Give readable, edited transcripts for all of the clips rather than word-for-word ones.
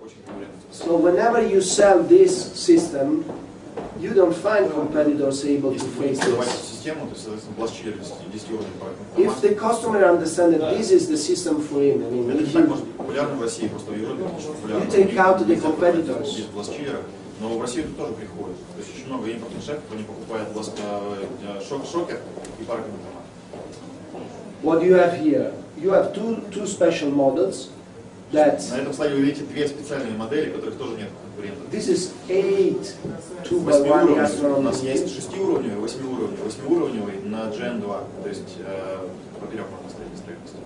очень конкурентоспособны. So whenever you sell this system, you don't find competitors able to Если вы face продаваете this. систему, то, соответственно, блокчейн 10-уровневый If the customer understands that this is the system for him, I mean, это не if так you, может быть популярно в России, просто в Европе это очень популярно. You take out the competitors. Есть блокчейнеры, но в Россию это тоже приходит. То есть очень много импортных шефов, они покупают шокер и парковый автомат. what do you have here? You have two special models that На этом слайде вы видите две специальные модели, которых тоже нет конкурентов. this is 8 2x1 У нас gastronomy. есть 6-уровневый, 8-уровневый. 8-уровневый на Gen 2, то есть поперек можно стоять строительство.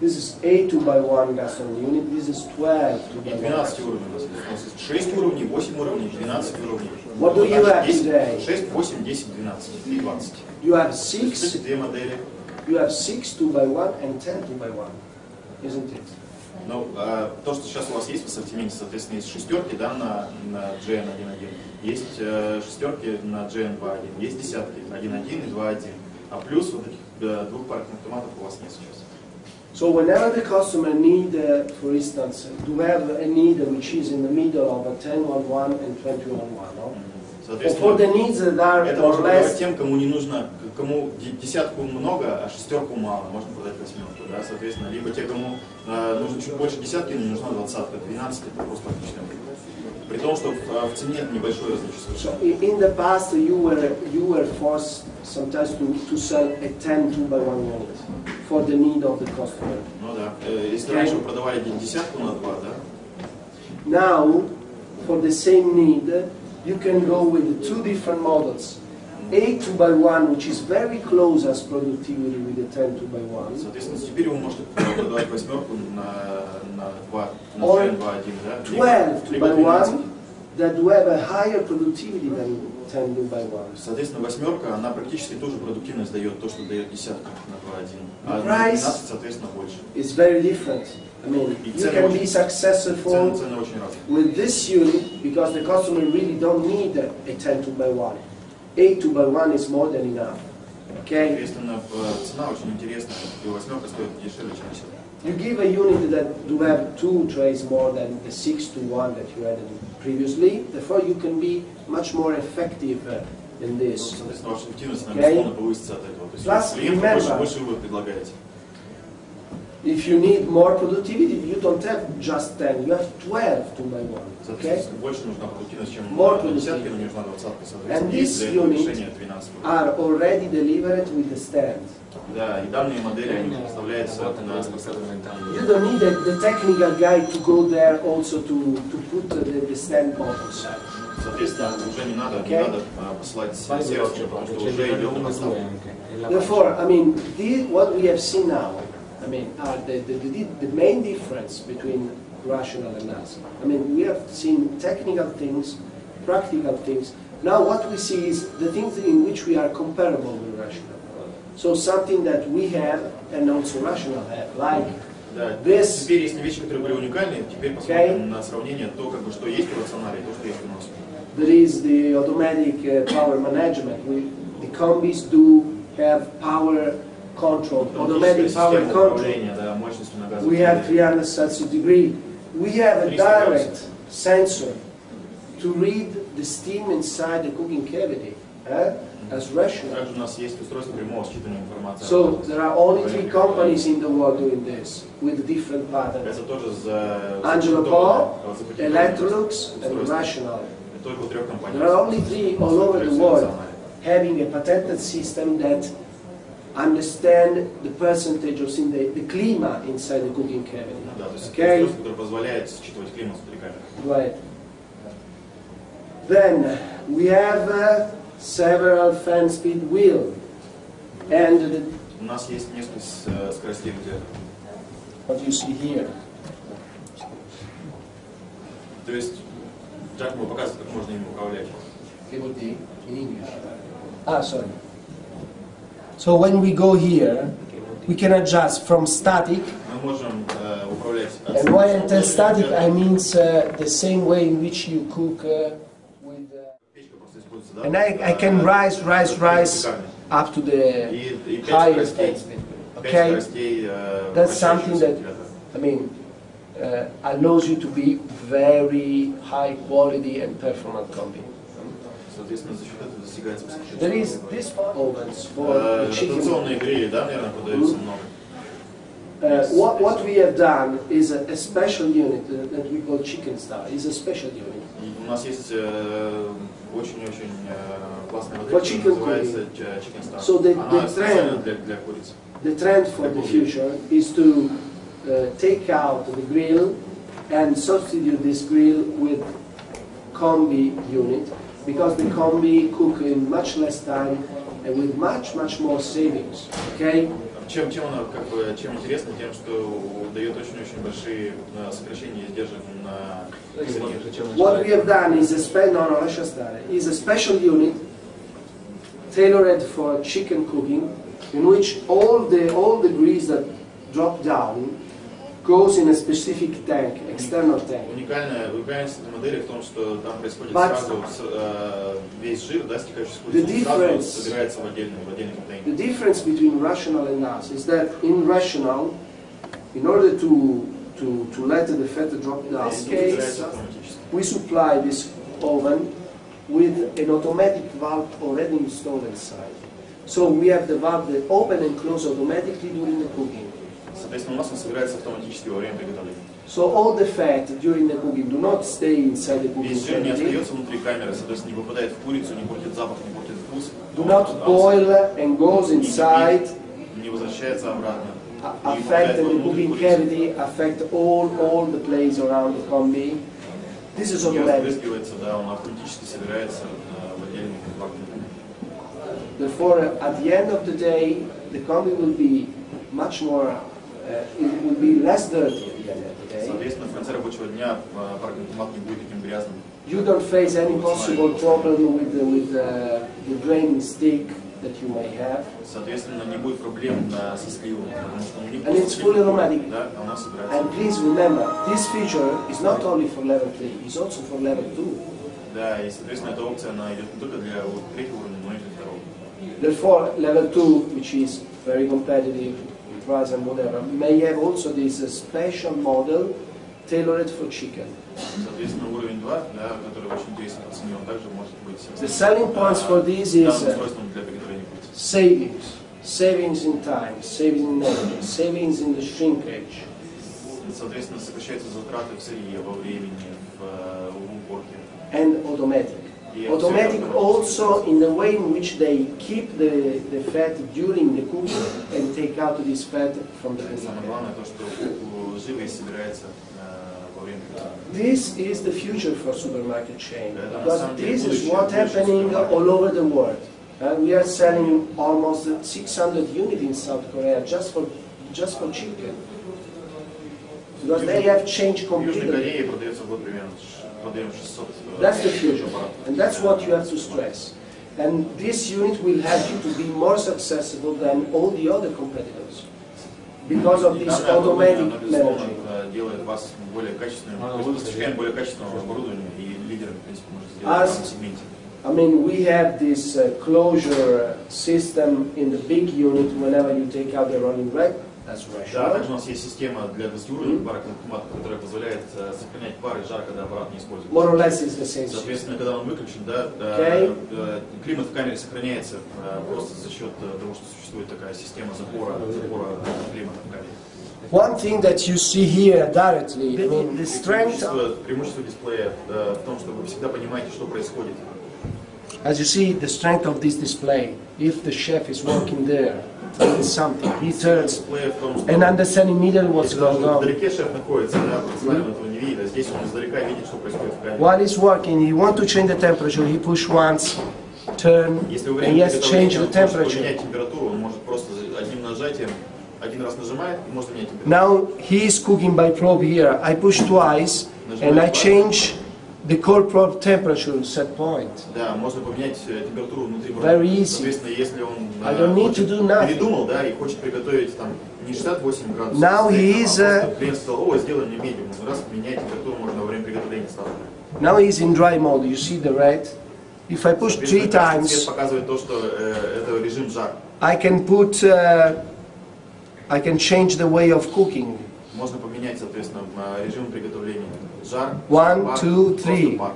This is 8 2x1 gastronomy unit. This is 12 И 2x1. 12 уровней у нас есть. У нас есть 6 уровней, 8 уровней, 12 уровней. What do you have today? 6, 8, 10, 12 и 20. You have Эти 6. две модели. You have 6 2x1 and 10 2x1, isn't it? Но то, что сейчас у вас есть в ассортименте, соответственно, есть шестерки, да, на GN 1.1, есть шестерки на GN 2.1, есть десятки 1.1 и 2.1, а плюс вот таких двух парных автоматов у вас нет сейчас. So whenever the customer need, for instance, to have a need which is in the middle of a 10.1.1 and 20.1.1, no? For the needs that are это or можно продавать less, тем, кому не нужно, кому десятку много, а шестерку мало, можно продать восьмерку, да, соответственно, либо те, кому нужно чуть больше десятки, но не нужна двадцатка, 12 это просто отлично. При том, что в цене небольшое различие совершенно. in the past you were forced sometimes to sell a 10 2x1 unit for the need of the customer. Ну да, если раньше вы продавали десятку на 2, да? Now, for the same need, you can go with two different models. 8 2x1, which is very close as productivity with the 10 2x1. Соответственно, теперь вы можете продавать восьмерку на 2, на Or GN 2.1, да? 12 либо 2x1 that do have a higher productivity than 10 2x1. Соответственно, восьмерка, она практически ту же продуктивность дает, то, что дает десятка на 2.1. А Price 12, соответственно, больше. It's very different. I mean, you can be successful Цены очень разные. with this unit because the customer really don't need a 10 2x1. 8 2x1 is more than enough. Okay? Соответственно, цена очень интересная, и восьмерка стоит дешевле, чем десятка. You give a unit that do have 2 trays more than the 6 to 1 that you had previously, therefore you can be much more effective in this. Соответственно, ваша эффективность, безусловно, повысится от этого. То есть Plus, клиенту больше вы предлагаете. If you need more productivity, you don't have just 10, you have 12 2x1. Okay? Больше нужна продуктивность, чем More десятка, но не нужна двадцатка. And Соответственно, these для этого units решения 12. are already delivered with the stand. Да, и данные модели, они представляются на You don't need the technical guy to go there also to put the stand bottles. Соответственно, уже не надо посылать сервис, потому что уже идет на поставку. Therefore, I mean, what we have seen now, I mean, are the main difference between rational and us. I mean, we have seen technical things, practical things. Now what we see is the things in which we are comparable with rational. So something that we have and also rational have, like this. Теперь есть вещи, которые были уникальны, теперь посмотрим на сравнение то, как бы, что есть у рационале и то, что есть у нас. There is the automatic power management. The combis do have power control, automatic power control. We have 360 degree. We have a direct sensor to read the steam inside the cooking cavity as rational. Также у нас есть устройство прямого считывания информации. So there are only 3 companies in the world doing this with different patterns. Это тоже Angelo Po, Electrolux, and Rational. Только у 3 компаний. There are only 3 all over the world having a patented system that understand the percentage of the clima inside the cooking cavity. Да, то есть Okay? устройство, которое позволяет считывать климат внутри камеры. Right. Then we have several fan speed wheel, and У нас есть несколько скоростей ведет. what you see here. То есть, Джак мне показывает, как можно им управлять. It would be in English. Sorry. So when we go here, we can adjust from static. Мы можем управлять. And when I tell static, I mean the same way in which you cook with. And I can rise up to the highest fan speed. Okay, that's something that, I mean, allows you to be very high quality and performant combi. Соответственно, за счет этого достигается высочайшее. There is this ovens for the chicken. Ротационные грили, да, наверное, продаются много. What we have done is a special unit that we call Chicken Star. It's a special unit. У нас есть очень-очень классная модель, For chicken называется cooking. Chicken Star. So the Она специально trend, для курицы. the trend for the future is to take out the grill and substitute this grill with combi unit, because the combi cook in much less time and with much more savings. Okay? Чем она чем интересна, тем, что дает очень-очень большие сокращения издержек на сырье. What we have done is a special unit tailored for chicken cooking, in which all the grease that drop down goes in a specific tank, external tank. Уникальность этой модели в том, что там происходит сразу весь жир, да, стекающий с курицы, сразу собирается в отдельный контейнер. The difference between rational and us is that in rational, in order to let the fat drop down, we supply this oven with an automatic valve already installed inside. So we have the valve that open and close automatically during the cooking. Соответственно, у нас он собирается автоматически во время приготовления. So all the fat during the cooking do not stay inside the cooking. Весь жир не остается внутри камеры, соответственно, не попадает в курицу, не портит запах, не портит вкус. Do not boil and goes inside. Не возвращается обратно. Affect the cooking cavity, affect all the place around the combi. This is Не automatic. разбрызгивается, да, он автоматически собирается в отдельный компактный. Therefore, at the end of the day, the combi will be much more. It will be less dirty at the end of the day. Соответственно, в конце рабочего дня паркомат не будет таким грязным. You don't face any possible problem with the draining stick that you may have. Соответственно, не будет проблем со сливом, потому что у них And it's fully automatic. да, а у нас собирается. And please remember, this feature is not only for level 3, it's also for level 2. Да, и, соответственно, эта опция, она идет не только для третьего уровня, но и для второго. Therefore, level 2, which is very competitive, price and whatever, may have also this special model tailored for chicken. Соответственно, уровень 2, да, который очень интересен по цене, он также может быть The selling points for this is устройством для приготовления курицы. savings in time, savings in energy, savings in the shrinkage. Соответственно, сокращаются затраты в сырье, во времени, в уборке. And automatic. Automatic also in the way in which they keep the fat during the cooking and take out this fat from the Самое главное то, что живность собирается во время приготовления. This is the future for supermarket chain, because this is what's happening all over the world. We are selling almost 600 units in South Korea just for chicken, because they have changed В Южной completely. Корее продается в год примерно продаем 600. That's the future, and that's what you have to stress. And this unit will help you to be more successful than all the other competitors because of this automatic managing. Делает вас более качественным, поставщиками более качественного оборудования и лидером, в принципе, может сделать в этом сегменте. I mean, we have this closure system in the big unit whenever you take out the rolling rack. That's Да, также у rational. нас есть система для 20-уровневых парок автоматов, которая позволяет сохранять пары жар, когда аппарат не используется. More or less it's the same system. Соответственно, когда он выключен, да, климат в камере сохраняется просто за счет того, что существует такая система запора климата в камере. One thing that you see here directly, I mean, the strength. Преимущество дисплея в том, что вы всегда понимаете, что происходит. As you see, the strength of this display, if the chef is working there, doing something, he turns and understand immediately what's going on. Вдалеке шеф находится, да, профессионально этого не видит, а здесь он издалека видит, что происходит в камере. While he's working, he wants to change the temperature, he push once, turn, Если во and время he has changed приготовления the он хочет temperature. поменять температуру, он может просто одним нажатием, один раз нажимает и может менять температуру. Now he is cooking by probe here. I push twice, and I change the cold probe temperature set point. Да, можно поменять температуру внутри проба. Very easy. Соответственно, если он I don't need to do nothing. передумал, да, и хочет приготовить там не 68 градусов, Now he is, клиент сказал, о, сделай мне медиум, раз менять температуру можно во время приготовления сразу. Now he's in dry mode. You see the red? If I push 3 Красный цвет times, показывает то, что это режим жар. I can change the way of cooking. Можно поменять, соответственно, режим приготовления. Жар, 1, пар, 2, просто 3. пар.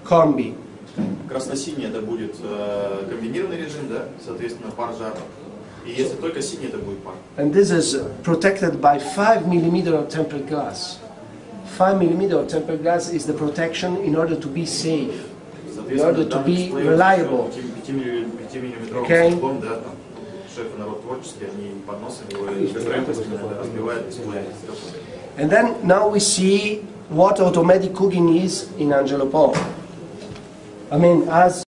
Combi. Красно-синий это будет комбинированный режим, да, соответственно, пар-жар. И если только синий, это будет пар. And this is protected by 5 millimeter of tempered glass. 5 millimeter of tempered glass is the protection in order to be safe, in order to be reliable. 5-миллиметровым Okay. стеклом, да, там, шефы народ творческий, они подносят его и разбивают дисплей. And then now we see what automatic cooking is in Angelo Po. I mean, as